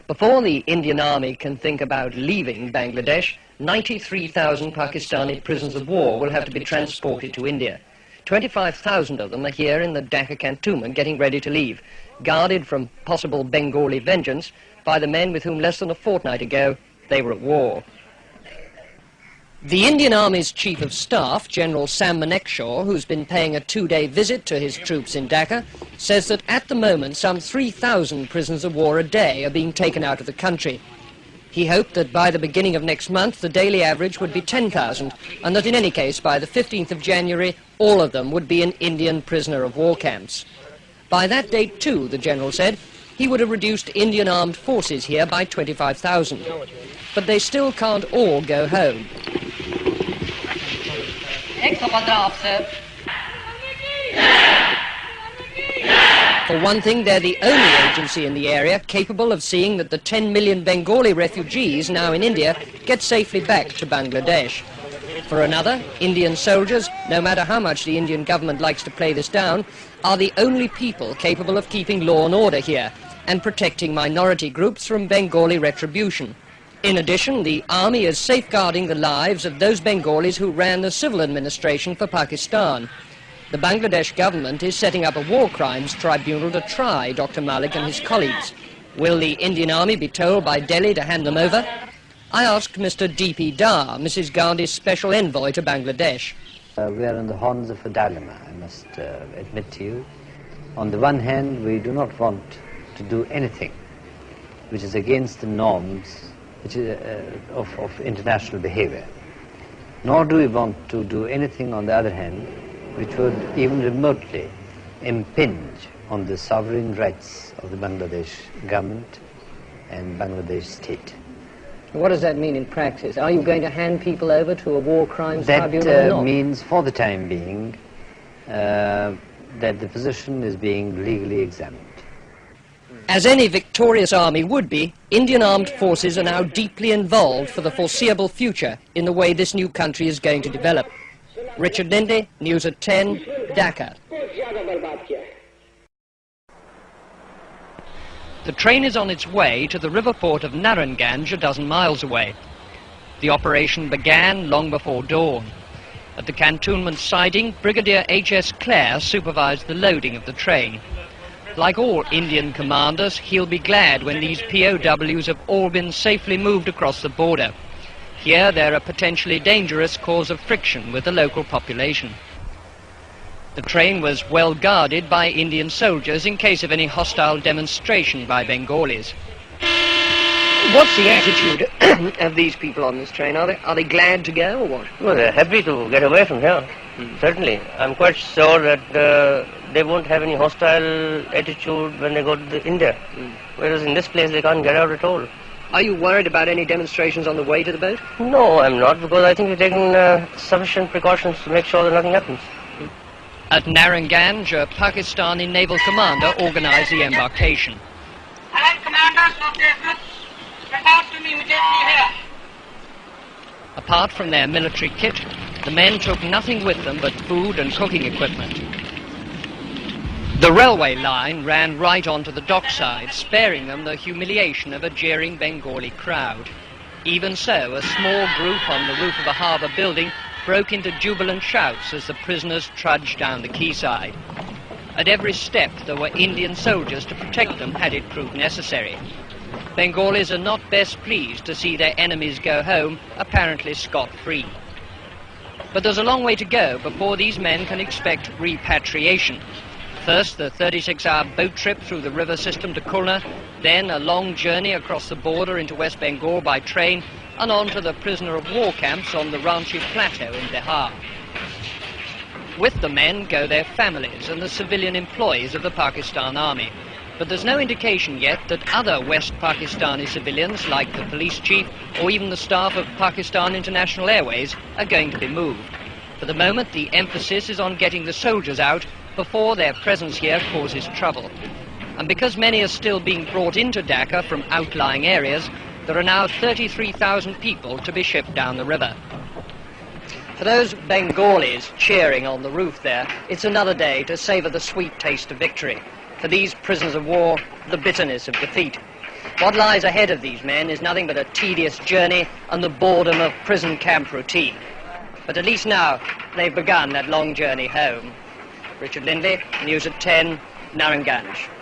Before the Indian Army can think about leaving Bangladesh, 93,000 Pakistani prisoners of war will have to be transported to India. 25,000 of them are here in the Dhaka cantonment getting ready to leave, guarded from possible Bengali vengeance by the men with whom less than a fortnight ago they were at war. The Indian Army's Chief of Staff, General Sam Manekshaw, who's been paying a 2-day visit to his troops in Dhaka, says that at the moment some 3,000 prisoners of war a day are being taken out of the country. He hoped that by the beginning of next month the daily average would be 10,000, and that in any case by the 15th of January all of them would be in Indian prisoner of war camps. By that date too, the General said, he would have reduced Indian armed forces here by 25,000. But they still can't all go home. For one thing, they're the only agency in the area capable of seeing that the 10 million Bengali refugees now in India get safely back to Bangladesh. For another, Indian soldiers, no matter how much the Indian government likes to play this down, are the only people capable of keeping law and order here and protecting minority groups from Bengali retribution. In addition, the army is safeguarding the lives of those Bengalis who ran the civil administration for Pakistan. The Bangladesh government is setting up a war crimes tribunal to try Dr. Malik and his colleagues. Will the Indian Army be told by Delhi to hand them over? I asked Mr. D.P. Dar, Mrs. Gandhi's special envoy to Bangladesh. We are on the horns of a dilemma, I must admit to you. On the one hand, we do not want to do anything which is against the norms of international behavior. Nor do we want to do anything, on the other hand, which would even remotely impinge on the sovereign rights of the Bangladesh government and Bangladesh state. What does that mean in practice? Are you going to hand people over to a war crimes tribunal or not? That means, for the time being, that the position is being legally examined. As any victorious army would be, Indian armed forces are now deeply involved for the foreseeable future in the way this new country is going to develop. Richard Lindley, News at 10, Dhaka. The train is on its way to the river port of Narayanganj, a dozen miles away. The operation began long before dawn. At the cantonment siding, Brigadier H.S. Clare supervised the loading of the train. Like all Indian commanders, he'll be glad when these POWs have all been safely moved across the border. Here they're a potentially dangerous cause of friction with the local population. The train was well guarded by Indian soldiers in case of any hostile demonstration by Bengalis. What's the attitude of these people on this train? Are they glad to go or what? Well, they're happy to get away from here, certainly. I'm quite sure that they won't have any hostile attitude when they go to India. Whereas in this place they can't get out at all. Are you worried about any demonstrations on the way to the boat? No, I'm not, because I think we're taking sufficient precautions to make sure that nothing happens. At Narayanganj, a Pakistani naval commander organized the embarkation. Allied commanders of the ships, report to me immediately here. Apart from their military kit, the men took nothing with them but food and cooking equipment. The railway line ran right onto the dockside, sparing them the humiliation of a jeering Bengali crowd. Even so, a small group on the roof of a harbour building broke into jubilant shouts as the prisoners trudged down the quayside. At every step there were Indian soldiers to protect them had it proved necessary. Bengalis are not best pleased to see their enemies go home, apparently scot-free. But there's a long way to go before these men can expect repatriation. First, the 36-hour boat trip through the river system to Khulna, then a long journey across the border into West Bengal by train, and on to the prisoner of war camps on the Ranchi Plateau in Bihar. With the men go their families and the civilian employees of the Pakistan Army. But there's no indication yet that other West Pakistani civilians, like the police chief or even the staff of Pakistan International Airways, are going to be moved. For the moment, the emphasis is on getting the soldiers out before their presence here causes trouble. And because many are still being brought into Dhaka from outlying areas, there are now 33,000 people to be shipped down the river. For those Bengalis cheering on the roof there, it's another day to savour the sweet taste of victory. For these prisoners of war, the bitterness of defeat. What lies ahead of these men is nothing but a tedious journey and the boredom of prison camp routine. But at least now they've begun that long journey home. Richard Lindley, News at 10, Naranganj.